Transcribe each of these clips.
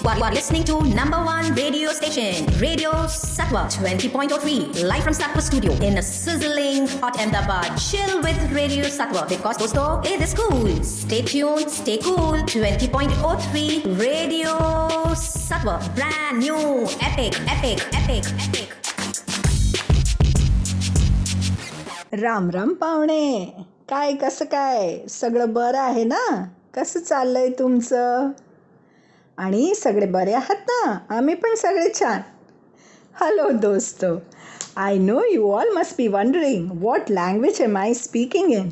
You are listening to number one radio station, Radio Satwa 20.03, live from Satwa studio in a sizzling hot Ahmedabad. Chill with Radio Satwa because dosto, it is cool. Stay tuned, stay cool. 20.03 Radio Satwa, brand new, epic. Ram Ram पाहुणे, काय कसं काय सगळं बरं आहे ना? कसं चाललंय तुमचं? आणि सगळे बरे आहात ना? आम्ही पण सगळे छान. हॅलो दोस्तो, I know you all must be wondering what language am I speaking in?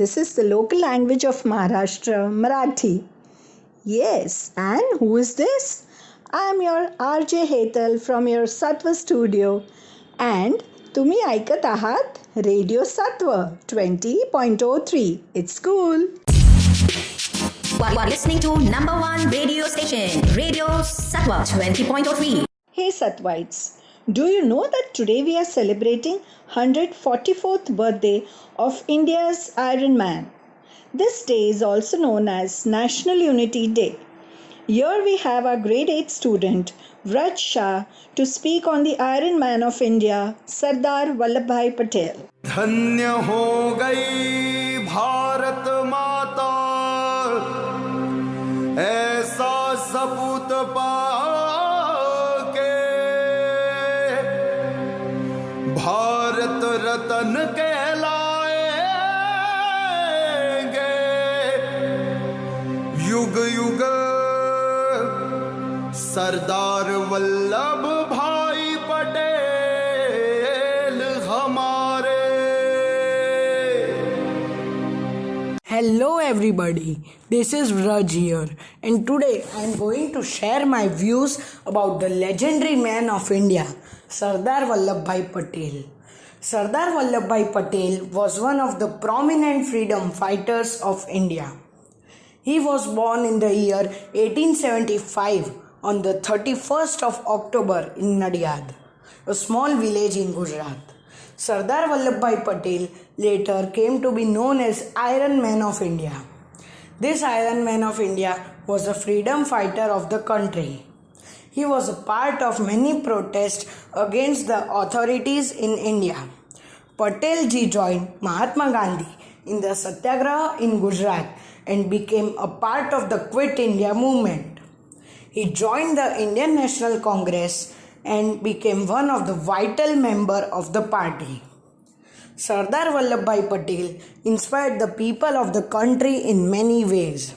This is the local language of Maharashtra, Marathi. Yes, and who is this? I am your RJ Hetal from your Satwa studio and तुम्ही ऐकत आहात radio सातवा 20.03. It's cool. You are listening to number one radio station, Radio Satwa 20.03. Hey Satwites, do you know that today we are celebrating 144th birthday of India's Iron Man? This day is also known as National Unity Day. Here we have our grade 8 student Vraj Shah to speak on the Iron Man of India, Sardar Vallabhbhai Patel. धन्य हो गई भारत माता, ऐसा सपूत पाके, भारत रत्न कहलाएंगे, युग युग सरदार वल्लभ भाई पटेल हमारे. Hello everybody, this is Vraj here and today I am going to share my views about the legendary man of India, Sardar Vallabhbhai Patel. Sardar Vallabhbhai Patel was one of the prominent freedom fighters of India. He was born in the year 1875 on the 31st of October in Nadiad, a small village in Gujarat. Sardar Vallabhbhai Patel later came to be known as Iron Man of India. This Iron Man of India was a freedom fighter of the country. He was a part of many protests against the authorities in India. Patel ji joined Mahatma Gandhi in the Satyagraha in Gujarat and became a part of the Quit India movement. He joined the Indian National Congress and became one of the vital members of the party. Sardar Vallabhbhai Patel inspired the people of the country in many ways.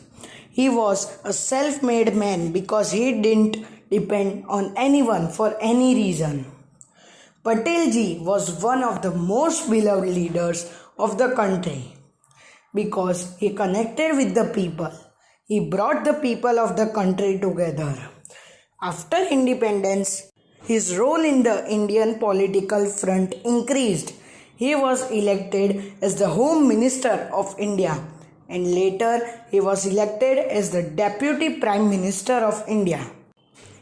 He was a self-made man because he didn't depend on anyone for any reason. Patel ji was one of the most beloved leaders of the country because he connected with the people. He brought the people of the country together. After independence, his role in the Indian political front increased. He was elected as the Home Minister of India and later he was elected as the Deputy Prime Minister of India.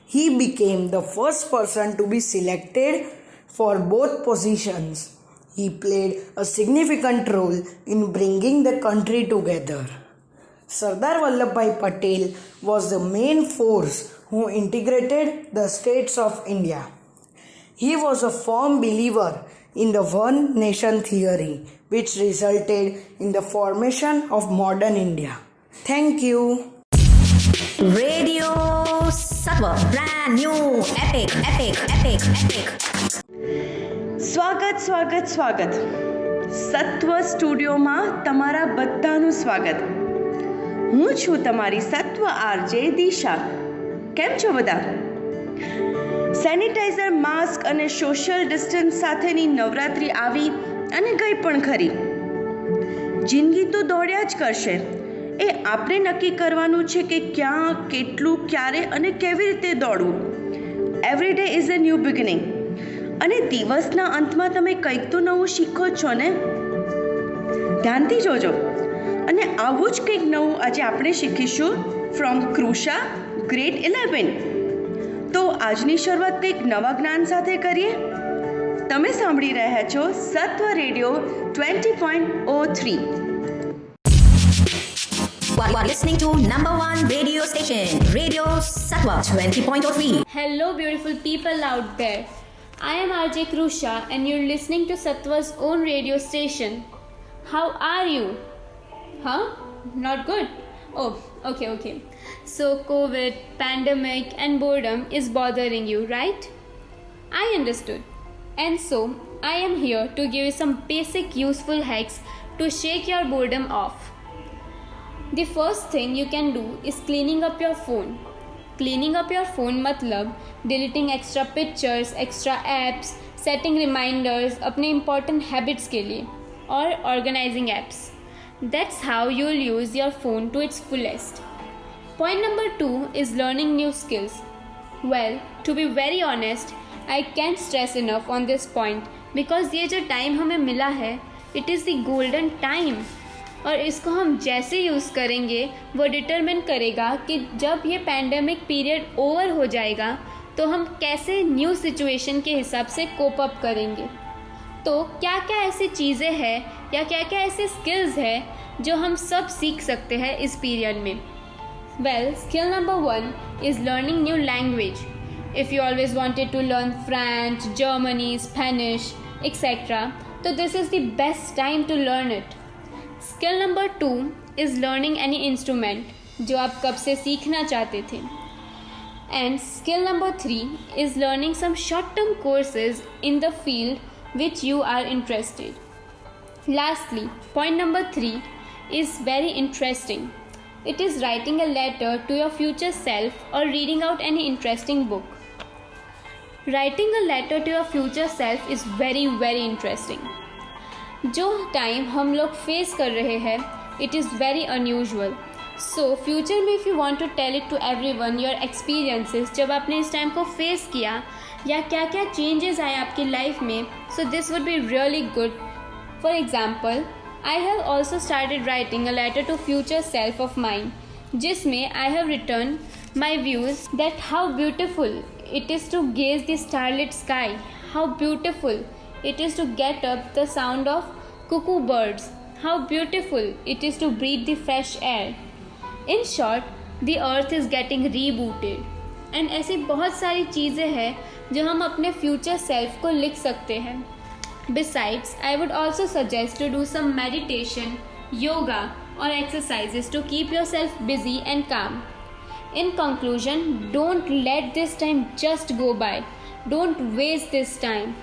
He became the first person to be selected for both positions. He played a significant role in bringing the country together. Sardar Vallabhbhai Patel was the main force who integrated the states of India. He was a firm believer in the one nation theory, which resulted in the formation of modern India. Thank you. Radio Satwa, brand new, epic. સ્વાગત સત્વ સ્ટુડિયોમાં તમારા બધાનું સ્વાગત. હું છું તમારી સત્વ RJ દિશા. કેમ છો બધા? સેનિટાઈઝર, માસ્ક અને સોશિયલ ડિસ્ટન્સ સાથેની નવરાત્રિ આવી અને ગઈ પણ ખરી. જિંદગી તો દોડ્યા જ કરશે. એ આપણે નક્કી કરવાનું છે કે ક્યાં, કેટલું, ક્યારે અને કેવી રીતે દોડવું. Every day is a new beginning. અને દિવસના અંતમાં તમે કંઈક તો નવું શીખો છો ને? ધ્યાનથી જોજો. અને આવું જ કંઈક નવું આજે આપણે શીખીશું ફ્રોમ કૃષા ગ્રેડ 11. તો આજની શરૂઆત કંઈક નવા જ્ઞાન સાથે કરીએ. તમે સાંભળી રહ્યા છો સત્વ radio 20.03. You are listening to number one radio station, Radio Satwa 20.3. Hello, beautiful people out there. I am RJ Krusha, and you're listening to Satwa's own radio station. How are you? Huh? Not good? Oh, okay. So, COVID, pandemic, and boredom is bothering you, right? I understood. And so, I am here to give you some basic useful hacks to shake your boredom off. The first thing you can do is cleaning up your phone. Cleaning up your phone मतलब deleting extra pictures, extra apps, setting reminders अपने important habits के लिए और organizing apps. That's how you'll use your phone to its fullest. Point number 2 is learning new skills. Well, to be very honest, I can't stress enough on this point because ये जो time हमें मिला है, it is the golden time. और इसको हम जैसे use करेंगे वो डिटरमिन करेगा कि जब ये पैंडेमिक पीरियड ओवर हो जाएगा तो हम कैसे न्यू सिचुएशन के हिसाब से कोप अप करेंगे. तो क्या क्या ऐसी चीज़ें हैं या क्या क्या ऐसे स्किल्स हैं जो हम सब सीख सकते हैं इस पीरियड में. Well, skill number 1 is learning new language. If you always wanted to learn French, Germany, Spanish etcetera, तो this is the best time to learn it. Skill number 2 is learning any instrument जो आप कब से सीखना चाहते थे. And skill number 3 is learning some short term courses in the field which you are interested. Lastly, point number 3 is very interesting. It is writing a letter to your future self or reading out any interesting book. Writing a letter to your future self is very very interesting. जो time हम लोग face कर रहे हैं, it is very unusual. So future में if you want to tell it to everyone your experiences जब आपने इस टाइम को फेस किया या क्या क्या changes आए आपकी लाइफ में, so this would be really good. For example, I have also started writing a letter to future self of mine, जिसमें I have written my views that how beautiful it is to gaze the starlit sky, how beautiful it is to get up the sound of cuckoo birds, how beautiful it is to breathe the fresh air. In short, the earth is getting rebooted. And ऐसी बहुत सारी चीज़ें हैं जो हम अपने future self को लिख सकते हैं. Besides, I would also suggest to do some meditation, yoga or exercises to keep yourself busy and calm. In conclusion, don't let this time just go by. Don't waste this time.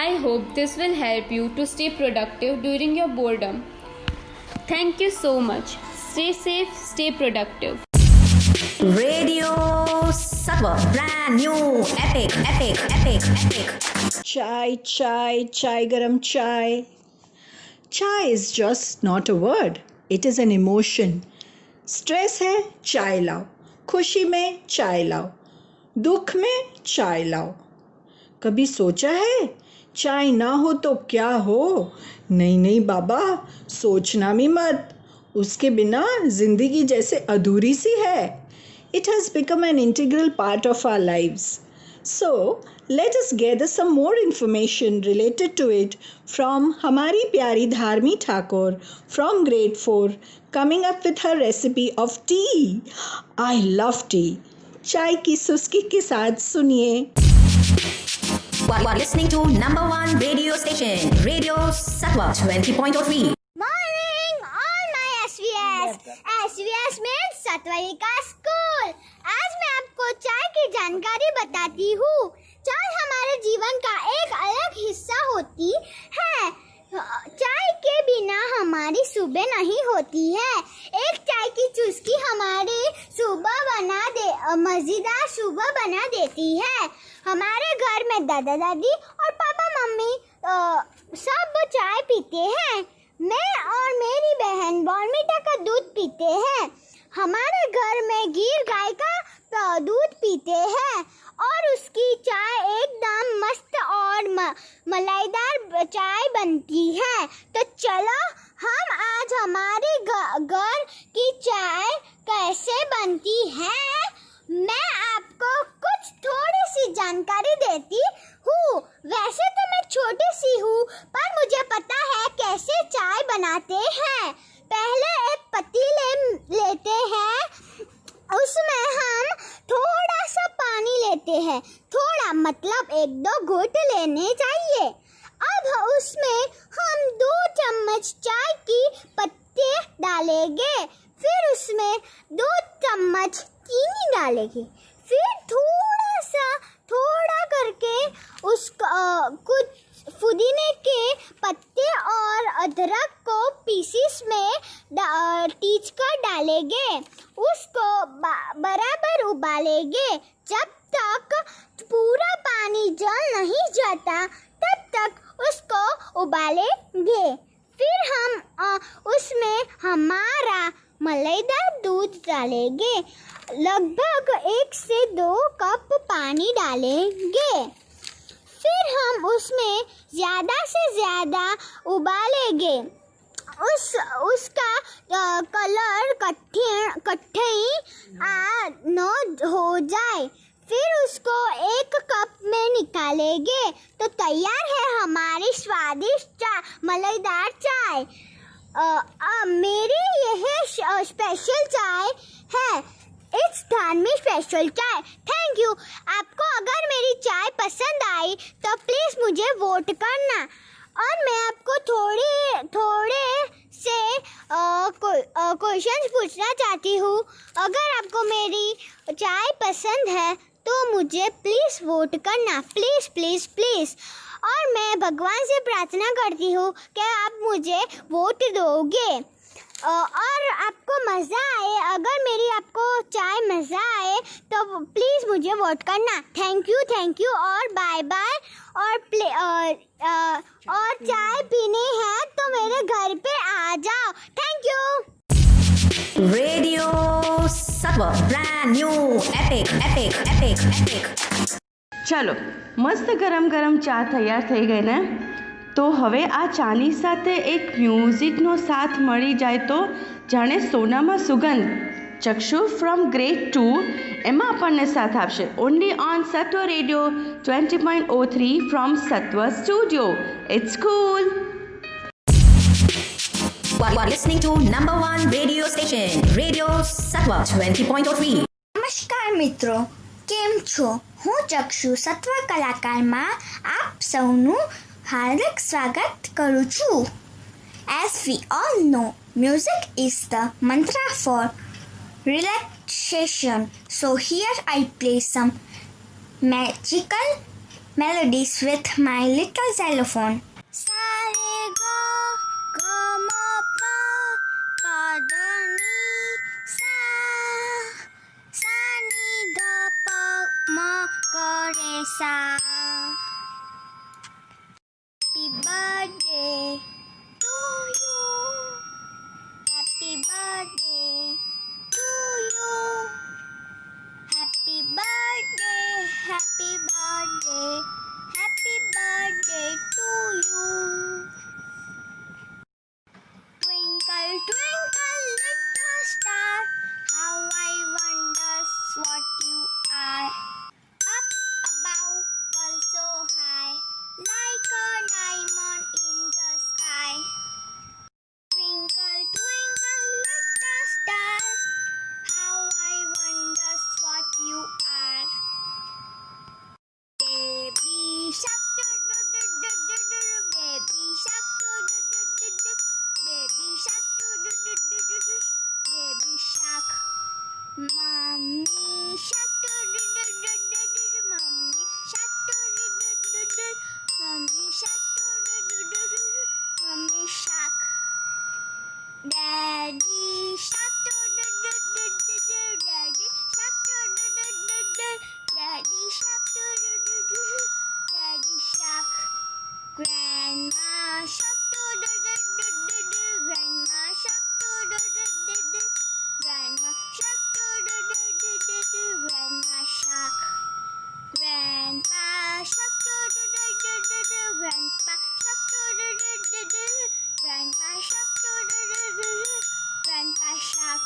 I hope this will help you to stay productive during your boredom. Thank you so much. Stay safe, stay productive. Radio Satwa, brand new, epic. Chai garam chai. Chai is just not a word. It is an emotion. Stress है, चाय लाओ. खुशी में चाय लाओ. दुख में चाय लाओ. कभी सोचा है चाय ना हो तो क्या हो? नहीं बाबा, सोचना भी मत. उसके बिना जिंदगी जैसे अधूरी सी है. It has become an integral part of our lives. So, let us gather some more information related to it from हमारी प्यारी धार्मी Thakur from grade 4 coming up with her recipe of tea. I love tea. चाय की Suzuki के साथ सुनिए. You are listening to number one radio station, Radio Satwa 20.3. Morning, all my SVS. SVS means Satvarika school. आज मैं आपको चाय की जानकारी बताती हूँ. चाय हमारे जीवन का एक अलग हिस्सा होती है. चाय के बिना हमारी सुबह नहीं होती है. एक चाय की चुस्की हमारी मज़ेदार सुबह बना देती है. हमारे घर में दादा दादी और पापा मम्मी सब चाय पीते हैं. मैं और मेरी बहन बॉर्नविटा का दूध पीते हैं. हमारे घर में गिर गाय का दूध पीते हैं और उसकी चाय एकदम मस्त और मलाईदार चाय बनती है. तो चलो हम आज हमारे घर की चाय कैसे बनती है मैं आपको कुछ थोड़ी सी जानकारी देती हूँ. वैसे तो मैं छोटी सी हूँ पर मुझे पता है कैसे चाय बनाते हैं. पहले एक पतीले लेते उसमें हम थोड़ा सा पानी लेते हैं, थोड़ा मतलब 1-2 घूंट लेने चाहिए। अब उसमें हम 2 चम्मच चाय की पत्ते डालेंगे, फिर उसमें 2 चम्मच चीनी डालेंगे, फिर थोड़ा करके उसका कुछ पुदीने के पत्ते और अदरक को पीसीस में टीच कर डालेंगे। उसको बराबर उबालेंगे जब तक पूरा पानी जल नहीं जाता, तब तक उसको उबालेंगे। फिर हम उसमें हमारा मलाईदार दूध डालेंगे, लगभग 1 से 2 कप पानी डालेंगे। फिर हम उसमें ज़्यादा से ज़्यादा उबालेंगे। उसका कलर कठिन न हो जाए, फिर उसको 1 कप में निकालेंगे तो तैयार है हमारी स्वादिष्ट मलाईदार चाय। मेरी यह स्पेशल चाय है, इट्स धार्मिक स्पेशल चाय। Thank you. आपको अगर मेरी चाय पसंद आई तो प्लीज़ मुझे वोट करना। और मैं आपको थोड़े से क्वेश्चंस पूछना चाहती हूँ। अगर आपको मेरी चाय पसंद है तो मुझे प्लीज़ वोट करना, प्लीज़ प्लीज़ प्लीज़। और मैं भगवान से प्रार्थना करती हूँ कि आप मुझे वोट दोगे और आपको मज़ा आए। अगर मेरी आपको चाय मज़ा आए तो प्लीज़ मुझे वोट करना। थैंक यू और बाय बाय। और चाय पीनी है तो मेरे घर पे आ जाओ। Thank you. Radio Sattva, brand new, epic. ચાલો, મસ્ત ગરમ ગરમ ચા તૈયાર થઈ ગઈ ને? તો હવે આ ચાની સાથે એક મ્યુઝિકનો સાથ મળી જાય તો જાણે સોનામાં સુગંધ. ચક્ષુ ફ્રોમ ગ્રેડ 2 એમાં આપણને સાથ આપશે. Only on Satwa radio 20.03 from Satwa studio. It's cool. You are listening to number 1 radio station, Radio Sattva 20.03. નમસ્કાર મિત્રો, કેમ છો? હું ચક્ષુ સત્વ કલાકારમાં આપ સૌનું હાર્દિક સ્વાગત કરું છું. As we all know, music is the mantra for relaxation. So here I play some magical melodies with my little xylophone. Happy birthday to you. Happy birthday to you. Happy birthday, happy birthday, happy birthday to you. Twinkle, twinkle, little star, how I wonder what you are. Up above, well so high, like a diamond in the sky. Twinkle, twinkle, little star, how I wonder what you are. Baby shark, baby shark, baby shark, baby shark. Mommy shark, mommy shark, mommy shark, mommy shark. Daddy shark, daddy shark, daddy shark, daddy shark. Grandma shark, grandma shark, grandma shark, grandma shark. Grandpa shark, grandpa shark, grandpa shark, grandpa shark.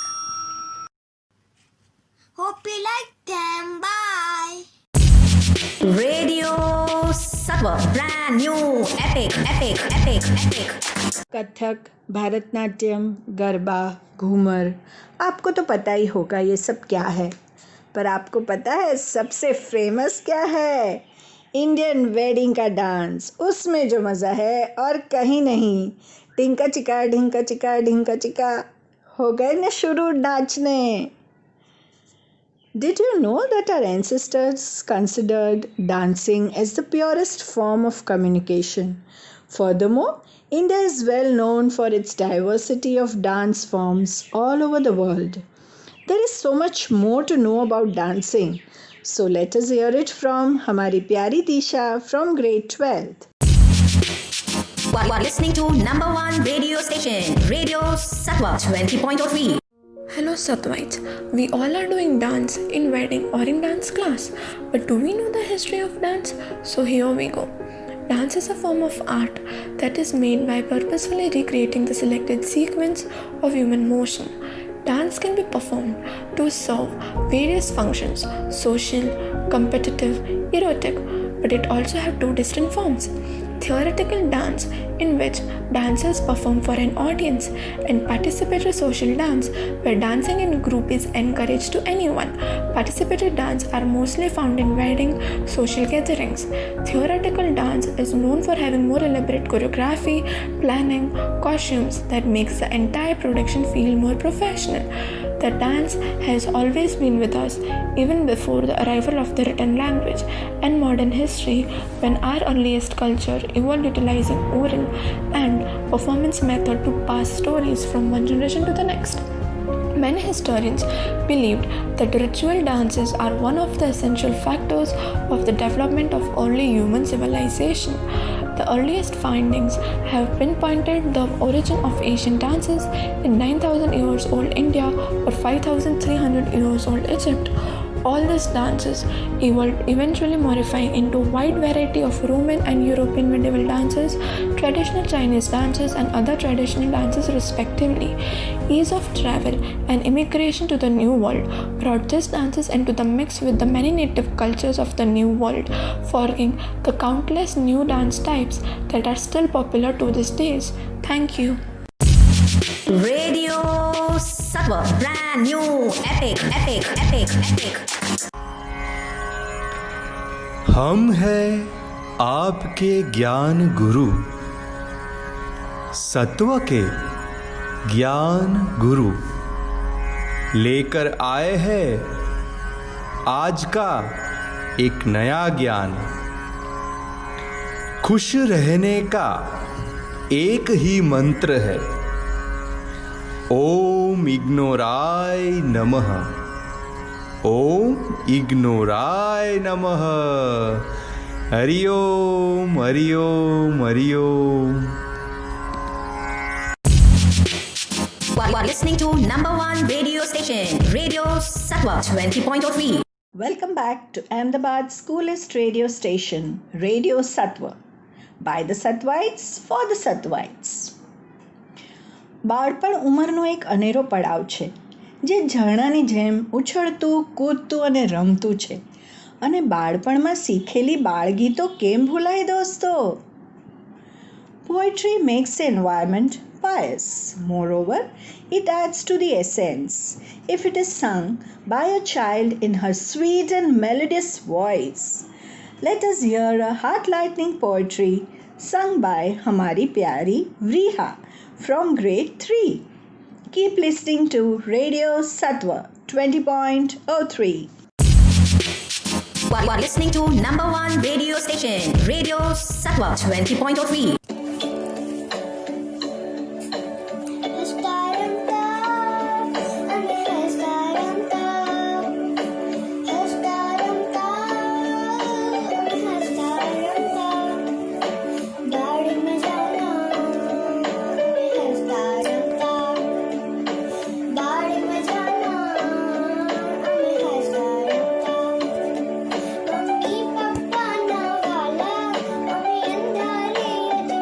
Hope you like them. Bye. Radio Sattva Sattva, brand new, epic. Kathak, Bharatanatyam, garba, Ghoomar, आपको तो पता ही होगा ये सब क्या है। पर आपको पता है सबसे फेमस क्या है? इंडियन वेडिंग का डांस। उसमें जो मज़ा है और कहीं नहीं। टिंका चिका ढिंका चिका ढिंका चिका, हो गए ना शुरू नाचने। Did you know that our ancestors considered dancing as the purest form of communication? Furthermore, India is well known for its diversity of dance forms all over the world. There is so much more to know about dancing. So let us hear it from हमारी प्यारी Disha from grade 12th. You are listening to number one radio station, Radio Sattva 20.3. Hello Sattvites, we all are doing dance in wedding or in dance class, but do we know the history of dance? So here we go. Dance is a form of art that is made by purposefully recreating the selected sequence of human motion. Dance can be performed to serve various functions, social, competitive, erotic, but it also has two distinct forms. Theoretical dance, in which dancers perform for an audience, and participatory social dance, where dancing in group is encouraged to anyone. Participatory dance are mostly found in wedding, social gatherings. Theoretical dance is known for having more elaborate choreography, planning, costumes that makes the entire production feel more professional. The dance has always been with us, even before the arrival of the written language and modern history, when our earliest culture evolved utilizing oral and performance method to pass stories from one generation to the next. Many historians believed that ritual dances are one of the essential factors of the development of early human civilization. The earliest findings have pinpointed the origin of Asian dances in 9,000 years old India or 5,300 years old Egypt. All these dances evolved, eventually morphing into a wide variety of Roman and European medieval dances, traditional Chinese dances, and other traditional dances respectively. Ease of travel and immigration to the New World brought these dances into the mix with the many native cultures of the New World, forming the countless new dance types that are still popular to these days. Thank you. Radio Sattva, brand new, epic. हम हैं आपके ज्ञान गुरु, सत्व के ज्ञान गुरु, लेकर आए हैं आज का एक नया ज्ञान। खुश रहने का एक ही मंत्र है, ओम इग्नोराय नमः, ओम इग्नोराय नमः। हरि ओम हरि ओम हरि ओम। You are listening to number one radio station, Radio Sattva 20.3. Welcome back to Ahmedabad Schoolist radio station, Radio Sattva, by the Sattvites for the Sattvites. બાળપણ ઉંમરનો એક અનેરો પડાવ છે જે ઝરણાની જેમ ઉછળતું કૂદતું અને રમતું છે અને બાળપણમાં શીખેલી બાળગીતો કેમ ભૂલાય દોસ્તો? Poetry makes the environment pious. Moreover, it adds to the essence if it is sung by a child in her sweet and melodious voice. Let us hear a heart-lightening poetry sung by Hamari Pyari Vriha from grade 3. Keep listening to Radio Sattva 20.03. You are listening to number one radio station, Radio Sattva 20.3. Papa na wala, ami andhare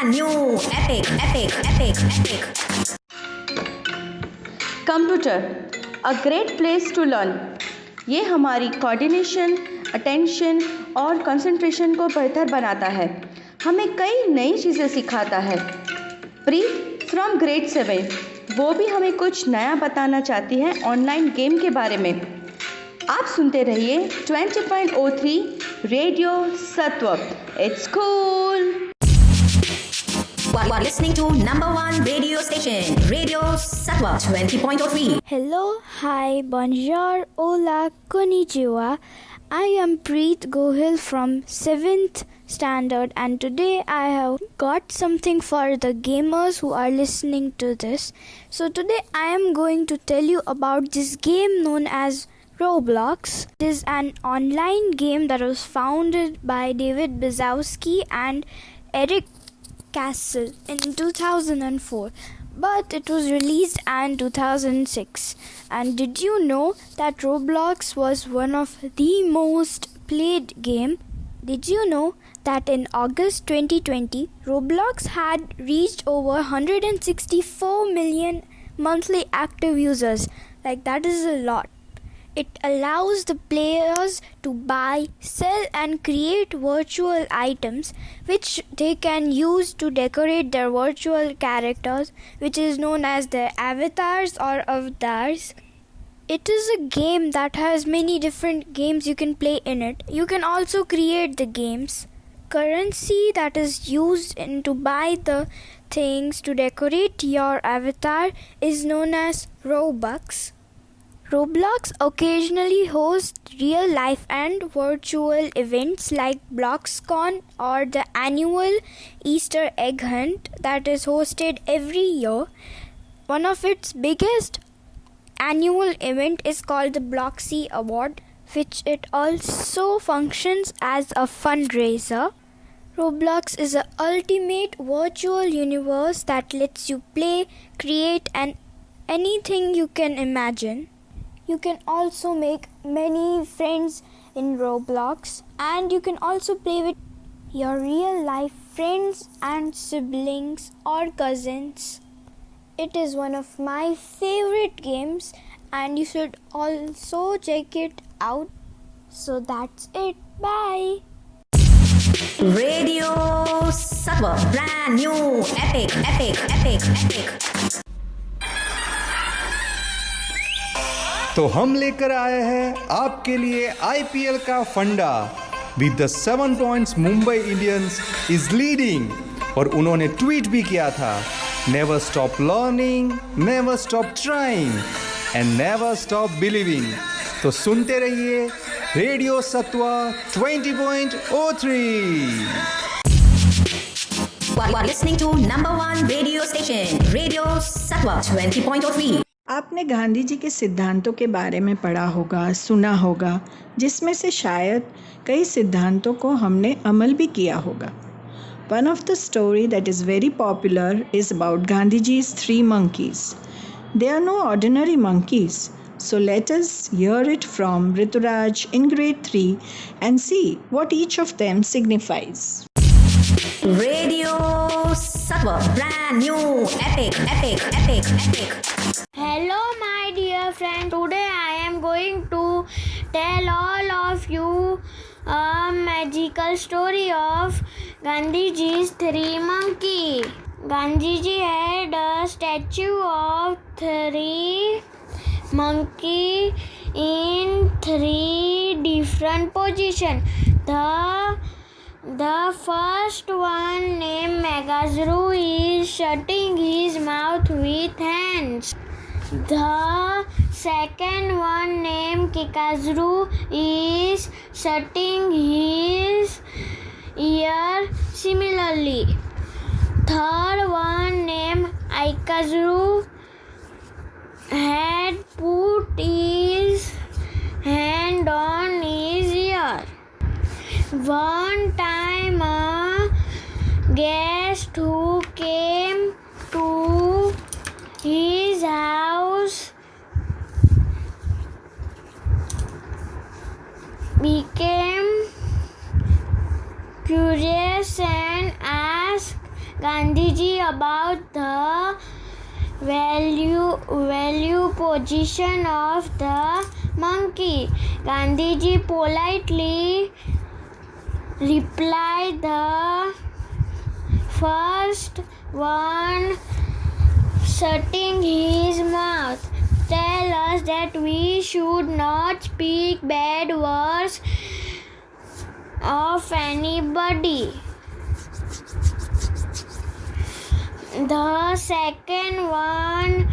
brand new epic. Computer a great place to learn. ये हमारी coordination, attention और concentration को बेहतर बनाता है। हमें कई नई चीज़ें सिखाता है। प्रीत फ्रॉम ग्रेड 7 वो भी हमें कुछ नया बताना चाहती है ऑनलाइन गेम के बारे में। आप सुनते रहिए 20.03 रेडियो सत्व। It's cool. You are listening to number one radio station, Radio Satwa 20.03. Hello, hi, bonjour, hola, konnichiwa. I am Preet Gohil from 7th standard, and today I have got something for the gamers who are listening to this. So today I am going to tell you about this game known as Roblox. It is an online game that was founded by David Basowski and Eric Castle in 2004, but it was released in 2006. And did you know that Roblox was one of the most played game? Did you know that in August 2020 Roblox had reached over 164 million monthly active users? Like, that is a lot. It allows the players to buy, sell and create virtual items which they can use to decorate their virtual characters, which is known as their avatars or avatars. It is a game that has many different games you can play in it. You can also create the games. Currency that is used to buy the things to decorate your avatar is known as Robux. Roblox occasionally hosts real-life and virtual events like BloxCon or the annual Easter egg hunt that is hosted every year. One of its biggest annual event is called the Bloxy Award, which it also functions as a fundraiser. Roblox is an ultimate virtual universe that lets you play, create, and anything you can imagine. You can also make many friends in Roblox, and you can also play with your real life friends and siblings or cousins. It is one of my favorite games, and you should also check it out. So that's it. Bye. Radio Satwa, brand new epic. तो हम लेकर आए हैं आपके लिए IPL का फंडा with the 7 points Mumbai Indians is leading. और उन्होंने ट्वीट भी किया था, never stop learning, never stop trying and never stop believing. तो सुनते रहिए radio Satva 20.03। You are listening to number one radio station, Radio Satwa 20.03. आपने गांधी जी के सिद्धांतों के बारे में पढ़ा होगा, सुना होगा, जिसमें से शायद कई सिद्धांतों को हमने अमल भी किया होगा। One of the story that is very popular is about Gandhiji's 3 monkeys. They are no ordinary monkeys. So let us hear it from Rituraj in grade 3 and see what each of them signifies. Radio Satwa, brand new epic. Hello, my dear friend. Today I am going to tell all of you a magical story of Gandhiji's 3 monkeys. Gandhiji had a statue of 3 monkeys in 3 different positions. The first one, named Megazru, is shutting his mouth with hands. The second one, named Kikazru, is shutting his ear similarly. Third one, named Aikazru, had put his hand on his ear. One time a guest who came to his house became curious and asked Gandhiji about the value position of the monkey. Gandhiji politely replied, the first one shutting his mouth tell us that we should not speak bad words of anybody. The second one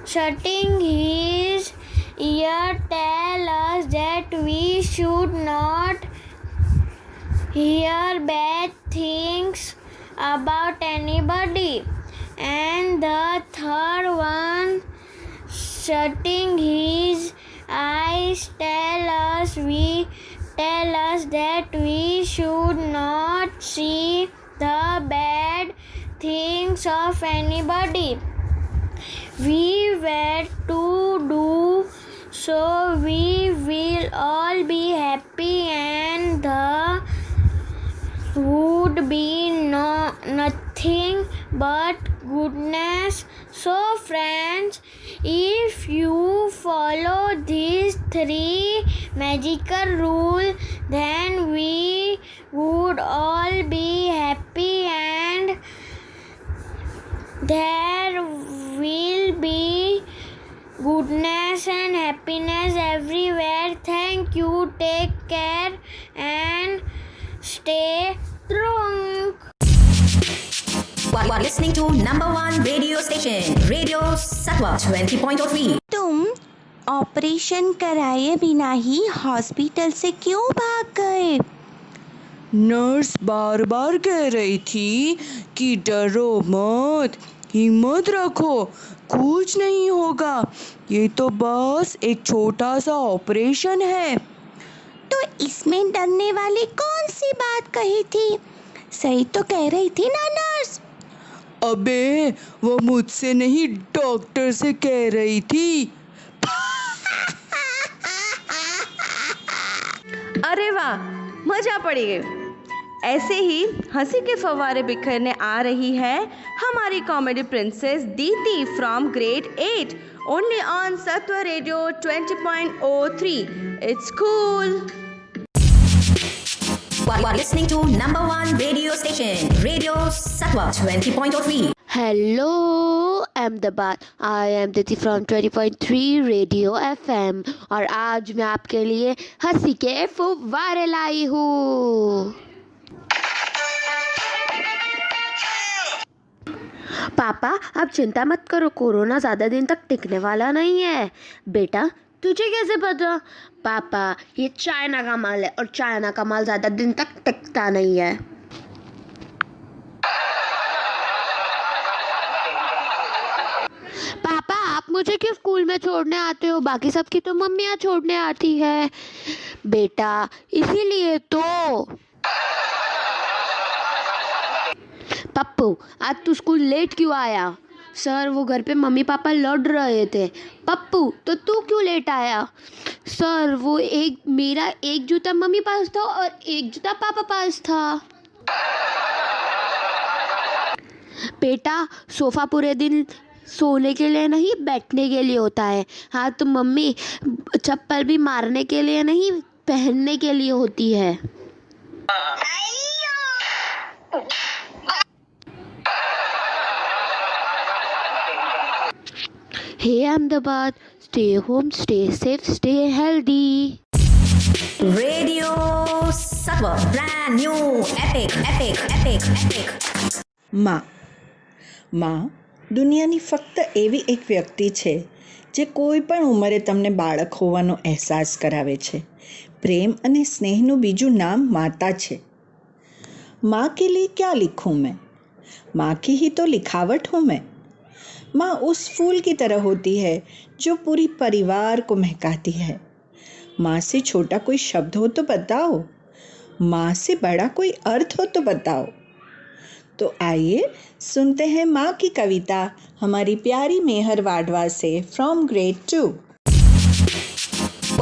shutting his ear tell us that we should not hear bad things about anybody. And the third one shutting his eyes tell us that we should not see the bad things of anybody. We were to do so, we will all be happy and there would be nothing but goodness. So friends, if you follow these 3 magical rules, then we would all be happy and there will be goodness and happiness everywhere. Thank you, take care and stay strong. You are listening to number 1 radio station, Radio Satwa 20.3. तुम operation कराए बिना ही hospital से क्यों भाग गए? Nurse बार बार कह रही थी कि डरो मत, हिम्मत रखो, कुछ नहीं होगा, ये तो बस एक छोटा सा ऑपरेशन है। तो इसमें डरने वाली कौन सी बात कही थी? सही तो कह रही थी ना नर्स? अबे वो मुझसे नहीं, डॉक्टर से कह रही थी। अरे वाह, मजा पड़ी गई। ऐसे ही हंसी के फव्वारे बिखरने आ रही है हमारी कॉमेडी प्रिंसेस दीदी फ्रॉम ग्रेड 8 ओनली ऑन सत्व radio 20.03. It's cool. You are listening to number 1 radio station, Radio Satwa 20.3. Hello Ahmedabad, I am दीदी फ्रॉम 20.3 रेडियो FM और आज मैं आपके लिए हंसी के फुव्वारे लाई हूँ। पापा आप चिंता मत करो, कोरोना ज़्यादा दिन तक टिकने वाला नहीं है। बेटा तुझे कैसे पता? पापा ये चाइना का माल है और चाइना का माल ज़्यादा दिन तक टिकता नहीं है। पापा आप मुझे क्यों स्कूल में छोड़ने आते हो? बाकी सबकी तो मम्मियाँ छोड़ने आती है। बेटा इसीलिए तो। पप्पू आज तू स्कूल लेट क्यों आया? सर वो घर पे मम्मी पापा लड़ रहे थे। पप्पू तो तू क्यों लेट आया? सर वो मेरा एक जूता मम्मी पास था और एक जूता पापा पास था। बेटा सोफ़ा पूरे दिन सोने के लिए नहीं बैठने के लिए होता है। हाँ तो मम्मी चप्पल भी मारने के लिए नहीं पहनने के लिए होती है। Hey Ahmedabad, stay home, stay safe, stay healthy. Radio Satwa, brand new, epic. માં દુનિયાની ફક્ત એવી એક વ્યક્તિ છે જે કોઈ પણ ઉંમરે તમને બાળક હોવાનો અહેસાસ કરાવે છે। પ્રેમ અને સ્નેહનું બીજું નામ માતા છે। माँ के लिए क्या लिखूँ मैं? माँ की ही तो लिखावट हूँ मैं। माँ उस फूल की तरह होती है जो पूरी परिवार को महकाती है। माँ से छोटा कोई शब्द हो तो बताओ, माँ से बड़ा कोई अर्थ हो तो बताओ। तो आइए सुनते हैं माँ की कविता हमारी प्यारी मेहर वाडवा से from grade 2।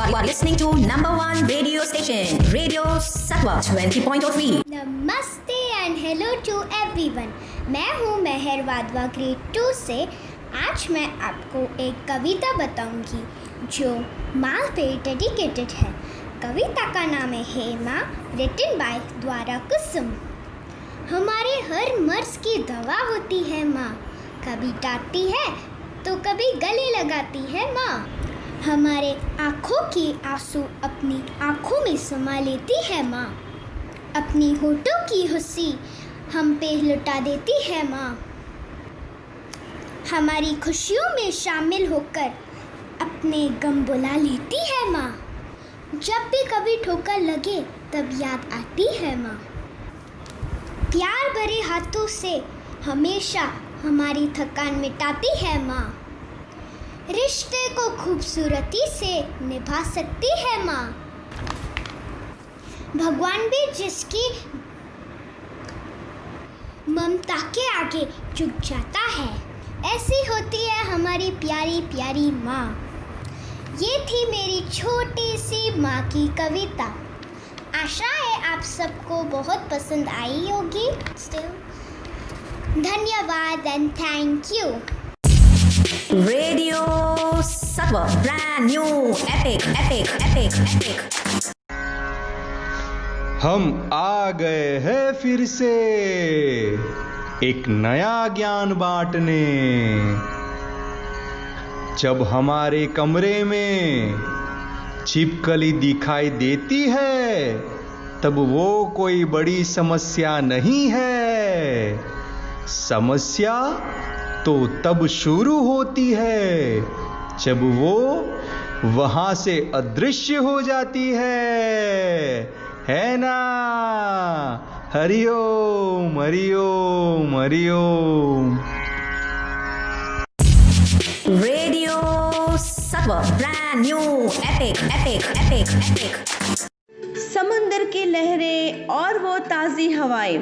You are listening to number one radio station, Radio Satwa 20.3. नमस्ते एंड हेलो टू एवरीवन। मैं हूँ मेहर वाधवा ग्रेड 2 से। आज मैं आपको एक कविता बताऊंगी जो माँ पे डेडिकेटेड है। कविता का नाम है हे माँ, रिटन बाय द्वारा कुसुम। हमारे हर मर्ज की दवा होती है माँ, कभी डांटती है तो कभी गले लगाती है माँ। हमारे आँखों के आंसू अपनी आँखों में समा लेती है माँ, अपनी होठों की हंसी हम पे लुटा देती है माँ। हमारी खुशियों में शामिल होकर अपने गम बुला लेती है माँ। जब भी कभी ठोकर लगे तब याद आती है माँ। प्यार भरे हाथों से हमेशा हमारी थकान मिटाती है माँ। रिश्ते को खूबसूरती से निभा सकती है माँ। भगवान भी जिसकी ममता के आगे झुक जाता है, ऐसी होती है हमारी प्यारी प्यारी माँ। ये थी मेरी छोटी सी माँ की कविता। आशा है आप सबको बहुत पसंद आई होगी। धन्यवाद and thank you. Radio Satwa, brand new, epic. हम आ गए हैं फिर से एक नया ज्ञान बांटने। जब हमारे कमरे में छिपकली दिखाई देती है तब वो कोई बड़ी समस्या नहीं है। समस्या तो तब शुरू होती है जब वो वहां से अदृश्य हो जाती है ना? Hariom Hariom Hariom. Radio Satwa, brand new, epic. समंदर की लहरें और वो ताज़ी हवाएं,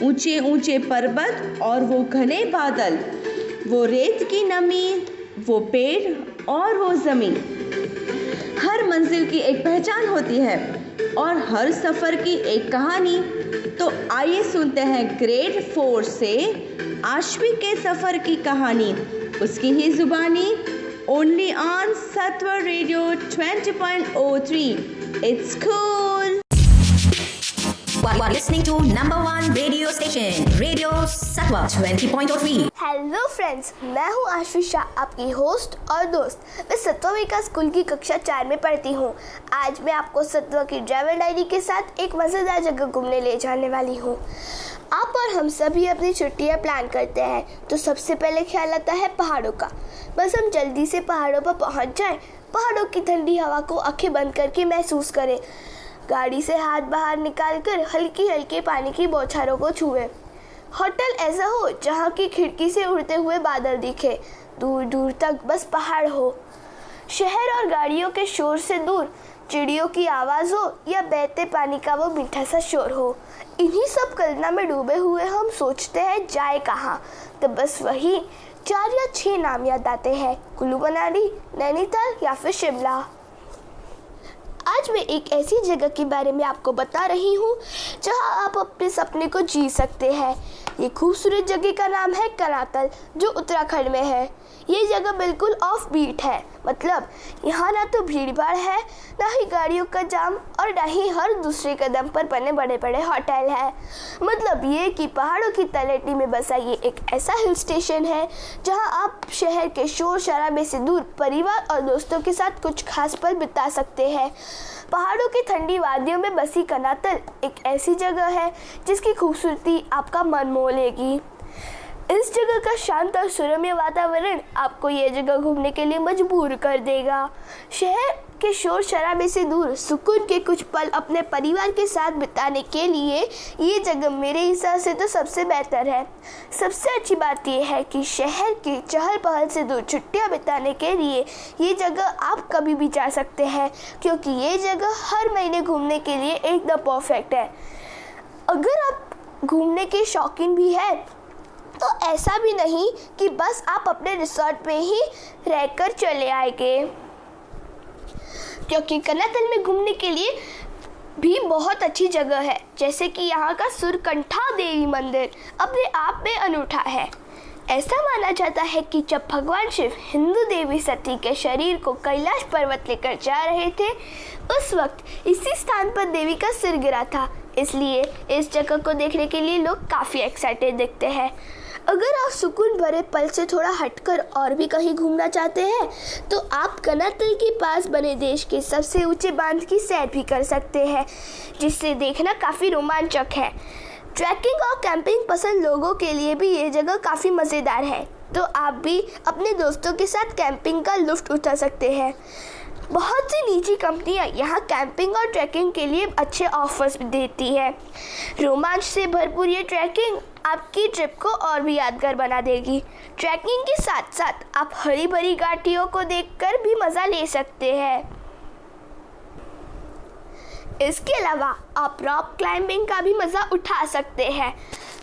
ऊंचे ऊंचे पर्वत और वो घने बादल, वो रेत की नमी, वो पेड़ और वो ज़मीन। हर मंजिल की एक पहचान होती है और हर सफ़र की एक कहानी। तो आइए सुनते हैं ग्रेड 4 से आशवी के सफ़र की कहानी, उसकी ही ज़ुबानी, only on Satwa radio 20.03। It's cool. You are listening to number one radio station, Radio Satwa 20.3. Hello friends, मैं हूँ आशीषा, आपकी होस्ट और दोस्त। मैं सत्वा विकास स्कूल की कक्षा 4 में पढ़ती हूँ। आज मैं आपको सत्वा की ट्रैवल डायरी के साथ एक मज़ेदार जगह घूमने ले जाने वाली हूँ। आप और हम सभी अपनी छुट्टियाँ प्लान करते हैं तो सबसे पहले ख्याल आता है पहाड़ों का। बस हम जल्दी से पहाड़ों पर पहुँच जाएं, पहाड़ों की ठंडी हवा को आंखें बंद करके महसूस करें, गाड़ी से हाथ बाहर निकालकर हल्की हल्की पानी की बौछारों को छुएं। होटल ऐसा हो जहाँ की खिड़की से उड़ते हुए बादल दिखे, दूर दूर तक बस पहाड़ हो। शहर और गाड़ियों के शोर से दूर चिड़ियों की आवाज़ हो या बहते पानी का वो मीठा सा शोर हो। इन्हीं सब कल्पना में डूबे हुए हम सोचते हैं जाए कहाँ, तो बस वही 4 या 6 नाम याद आते हैं, कुल्लू मनाली, नैनीताल या फिर शिमला। आज मैं एक ऐसी जगह के बारे में आपको बता रही हूँ जहाँ आप अपने सपने को जी सकते हैं। ये खूबसूरत जगह का नाम है कनातल, जो उत्तराखंड में है। ये जगह बिल्कुल ऑफ बीट है, मतलब यहाँ ना तो भीड़ भाड़ है, ना ही गाड़ियों का जाम और ना ही हर दूसरे कदम पर बने बड़े बड़े होटल है। मतलब ये कि पहाड़ों की तलहटी में बसा ये एक ऐसा हिल स्टेशन है जहाँ आप शहर के शोर शराबे से दूर परिवार और दोस्तों के साथ कुछ खास पल बिता सकते हैं। पहाड़ों की ठंडी वादियों में बसी कनातल एक ऐसी जगह है जिसकी खूबसूरती आपका मन मोह लेगी। इस जगह का शांत और सुरम्य वातावरण आपको ये जगह घूमने के लिए मजबूर कर देगा। शहर के शोर शराबे से दूर सुकून के कुछ पल अपने परिवार के साथ बिताने के लिए ये जगह मेरे हिसाब से तो सबसे बेहतर है। सबसे अच्छी बात यह है कि शहर की चहल पहल से दूर छुट्टियां बिताने के लिए ये जगह आप कभी भी जा सकते हैं, क्योंकि ये जगह हर महीने घूमने के लिए एकदम परफेक्ट है। अगर आप घूमने के शौकीन भी हैं तो ऐसा भी नहीं कि बस आप अपने रिसोर्ट पे ही रहकर चले आएंगे। क्योंकि कनातल में घूमने के लिए भी बहुत अच्छी जगह है, जैसे कि यहाँ का सूर्यकंठा देवी मंदिर अपने आप में अनूठा है। ऐसा माना जाता है कि जब भगवान शिव हिंदू देवी सती के शरीर को कैलाश पर्वत लेकर जा रहे थे, उस वक्त इसी स्थान पर देवी का सिर गिरा था। इसलिए इस जगह को देखने के लिए लोग काफ़ी एक्साइटेड दिखते हैं। अगर आप सुकून भरे पल से थोड़ा हटकर और भी कहीं घूमना चाहते हैं तो आप कनातल के पास बने देश के सबसे ऊंचे बांध की सैर भी कर सकते हैं, जिससे देखना काफ़ी रोमांचक है। ट्रैकिंग और कैंपिंग पसंद लोगों के लिए भी ये जगह काफ़ी मज़ेदार है, तो आप भी अपने दोस्तों के साथ कैंपिंग का लुत्फ़ उठा सकते हैं। बहुत सी निजी कंपनियां यहाँ कैंपिंग और ट्रैकिंग के लिए अच्छे ऑफर्स देती है। रोमांच से भरपूर ये ट्रैकिंग आपकी ट्रिप को और भी यादगार बना देगी। ट्रैकिंग के साथ साथ आप हरी भरी घाटियों को देखकर भी मज़ा ले सकते हैं। इसके अलावा आप रॉक क्लाइंबिंग का भी मज़ा उठा सकते हैं।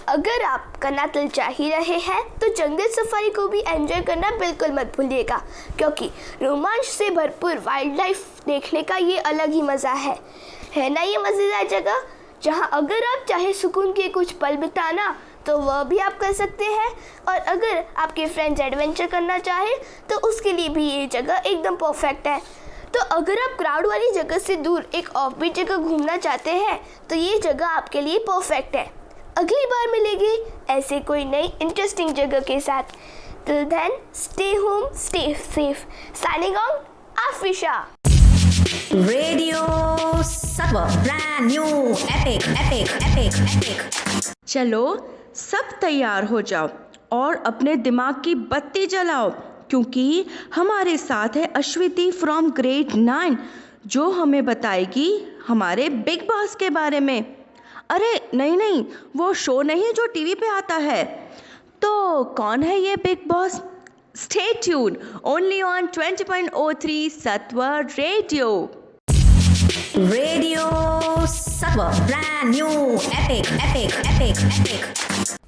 अगर आप कनातल जा ही रहे हैं तो जंगल सफारी को भी एंजॉय करना बिल्कुल मत भूलिएगा, क्योंकि रोमांच से भरपूर वाइल्ड लाइफ देखने का ये अलग ही मज़ा है ना ये मज़ेदार जगह, जहां अगर आप चाहे सुकून के कुछ पल बिताना तो वह भी आप कर सकते हैं, और अगर आपके फ्रेंड्स एडवेंचर करना चाहे तो उसके लिए भी ये जगह एकदम परफेक्ट है। तो अगर आप क्राउड वाली जगह से दूर एक ऑफबीट जगह घूमना चाहते हैं तो ये जगह आपके लिए परफेक्ट है। अगली बार मिलेंगे ऐसे कोई नई इंटरेस्टिंग जगह के साथ। Till then stay home, stay safe. Signing on, Afisha. Radio Satwa, brand new, epic. चलो सब तैयार हो जाओ और अपने दिमाग की बत्ती जलाओ, क्योंकि हमारे साथ है अश्विति फ्रॉम ग्रेड 9 जो हमें बताएगी हमारे बिग बॉस के बारे में। अरे नहीं, वो शो नहीं जो टीवी पे आता है। तो कौन है ये big boss? Stay tune only on 20.03 Satwa radio. Radio Satwa, brand new, epic.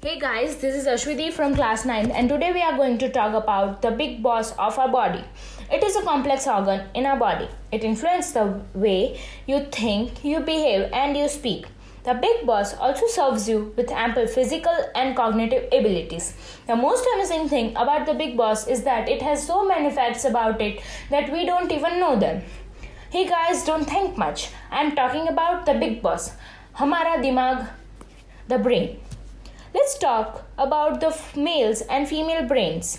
Hey guys, this is Ashwiti from class 9 and today we are going to talk about the big boss of our body. It is a complex organ in our body. It influences the way you think, you behave and you speak. The big boss also serves you with ample physical and cognitive abilities. The most amazing thing about the big boss is that it has so many facts about it that we don't even know them. Hey guys, don't think much. I am talking about the big boss. Hamara dimag, the brain. Let's talk about the males and female brains.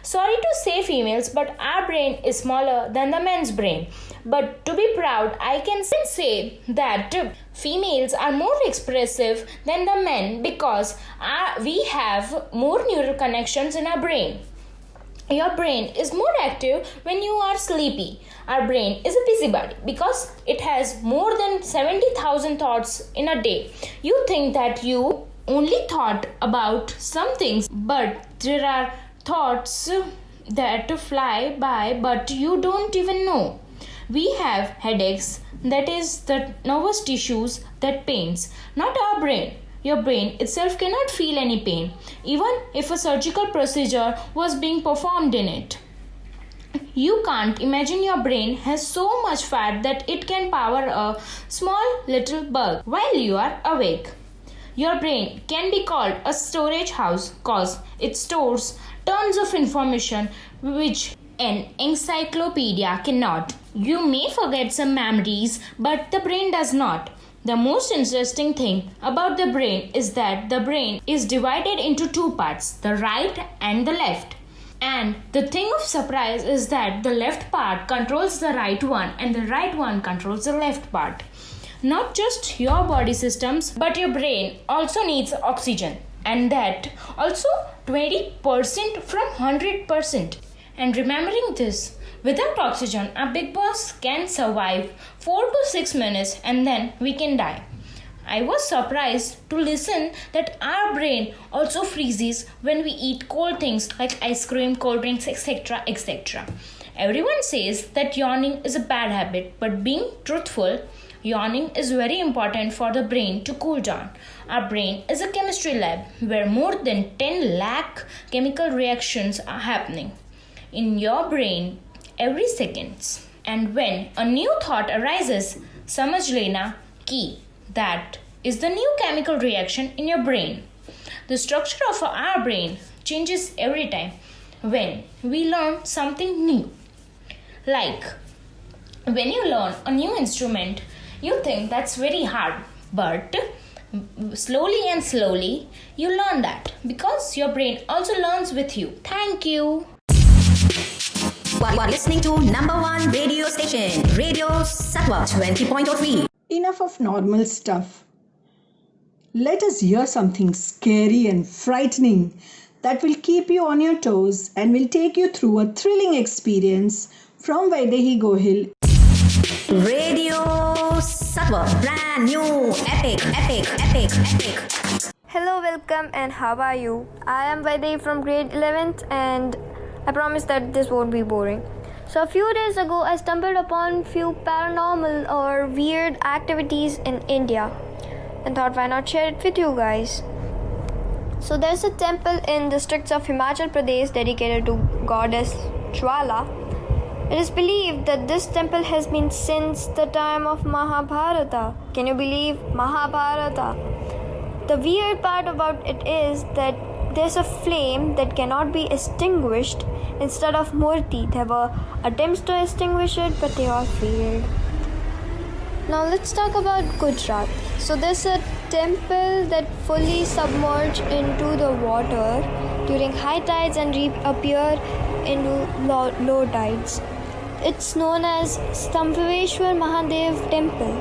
Sorry to say females, but our brain is smaller than the men's brain. But to be proud, I can say that females are more expressive than the men because we have more neural connections in our brain. Your brain is more active when you are sleepy. Our brain is a busybody because it has more than 70,000 thoughts in a day. You think that you only thought about some things, but there are thoughts that fly by but you don't even know. We have headaches, that is the nervous tissues that pains, not our brain. Your brain itself cannot feel any pain, even if a surgical procedure was being performed in it. You can't imagine your brain has so much fat that it can power a small little bug while you are awake. Your brain can be called a storage house cause it stores tons of information which an encyclopedia cannot. You may forget some memories, but the brain does not. The most interesting thing about the brain is that the brain is divided into two parts, the right and the left. And the thing of surprise is that the left part controls the right one and the right one controls the left part. Not just your body systems, but your brain also needs oxygen, and that also 20% from 100%. And remembering this, without oxygen, our big boss can survive 4 to 6 minutes and then we can die. I was surprised to listen that our brain also freezes when we eat cold things like ice cream, cold drinks, etc. Everyone says that yawning is a bad habit, but being truthful, yawning is very important for the brain to cool down. Our brain is a chemistry lab where more than 10 lakh chemical reactions are happening in your brain every second. and when a new thought arises, समझ लेना कि that is the new chemical reaction in your brain. The structure of our brain changes every time when we learn something new. Like when you learn a new instrument, you think that's very hard, but slowly and slowly you learn that because your brain also learns with you. Thank you. You are listening to number one radio station, Radio Satwa 20.3. Enough of normal stuff. Let us hear something scary and frightening that will keep you on your toes and will take you through a thrilling experience from Vaidehi Gohil. Radio Satwa, brand new, epic. Hello, welcome, and how are you? I am Vaidehi from grade 11th, and I promise that this won't be boring. So a few days ago, I stumbled upon few paranormal or weird activities in India and thought, why not share it with you guys? So there's a temple in districts of Himachal Pradesh dedicated to goddess Jwala. It is believed that this temple has been since the time of Mahabharata. Can you believe Mahabharata? The weird part about it is that there's a flame that cannot be extinguished. Instead of murti, there were attempts to extinguish it, but they all failed. Now let's talk about Gujarat. So there's a temple that fully submerged into the water during high tides and reappear into low tides. It's known as Stambhaveshwar Mahadev Temple.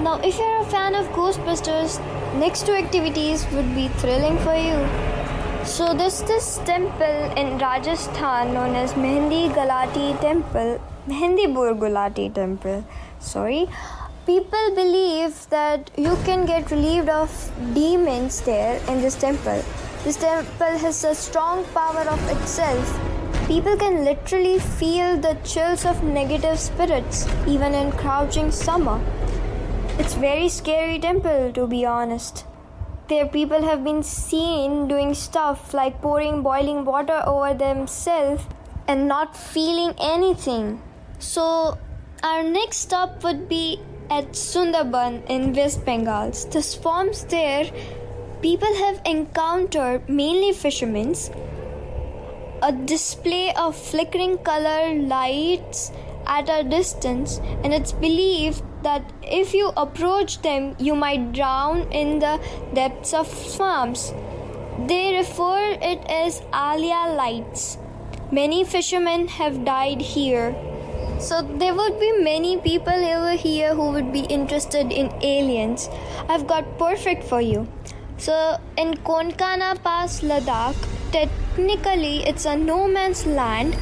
Now if you're a fan of Ghostbusters, next two activities would be thrilling for you. So there's this temple in Rajasthan known as Mehndi Gulati Temple. People believe that you can get relieved of demons there in this temple. This temple has a strong power of itself. People can literally feel the chills of negative spirits even in crouching summer. It's very scary temple, to be honest. There people have been seen doing stuff like pouring boiling water over themselves and not feeling anything. So our next stop would be at Sundarban in West Bengal. The swamps there, people have encountered, mainly fishermen, a display of flickering color lights at a distance, and it's believed that if you approach them, you might drown in the depths of swamps. They refer it as Alia lights. Many fishermen have died here. So there would be many people over here who would be interested in aliens. I've got perfect for you. So in Konkana Pass, Ladakh, technically it's a no man's land.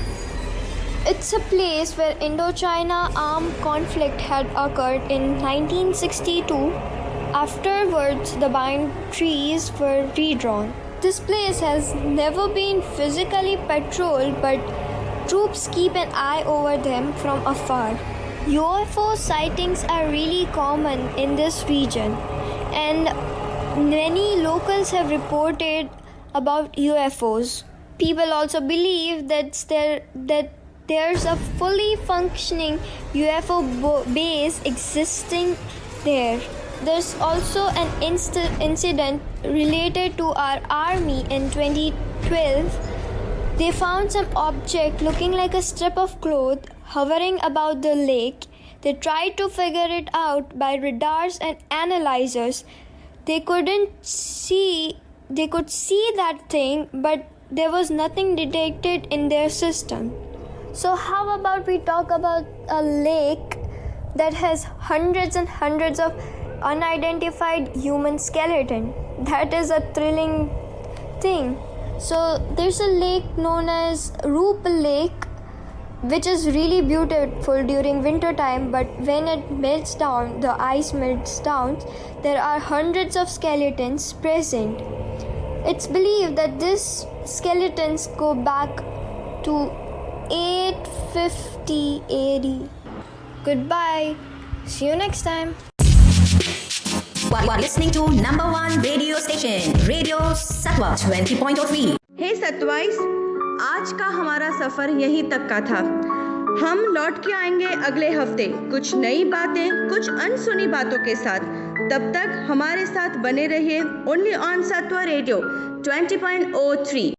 It's a place where Indochina armed conflict had occurred in 1962. Afterwards, the boundaries were redrawn. This place has never been physically patrolled, but troops keep an eye over them from afar. UFO sightings are really common in this region, and many locals have reported about UFOs. People also believe that there's a fully functioning UFO base existing there. There's also an incident related to our army in 2012. They found some object looking like a strip of cloth hovering about the lake. They tried to figure it out by radars and analyzers. They could see that thing, but there was nothing detected in their system. So how about we talk about a lake that has hundreds and hundreds of unidentified human skeleton? That is a thrilling thing. So there's a lake known as Roop Lake, which is really beautiful during winter time, but when it melts down, the ice melts down, there are hundreds of skeletons present. It's believed that these skeletons go back to 850 AD. Goodbye. See you next time. You are listening to number one radio station, Radio Satwa 20.3. हे सतवाइस, आज का हमारा सफ़र यहीं तक का था। हम लौट के आएंगे अगले हफ्ते कुछ नई बातें, कुछ अनसुनी बातों के साथ। तब तक हमारे साथ बने रहिए only on Satwa radio 20.03।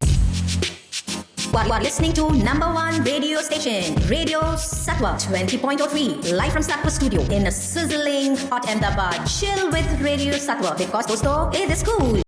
You are listening to number one radio station, Radio Satwa 20.03, live from Satwa studio in a sizzling hot Ahmedabad. Chill with Radio Satwa because दोस्तों, it is cool.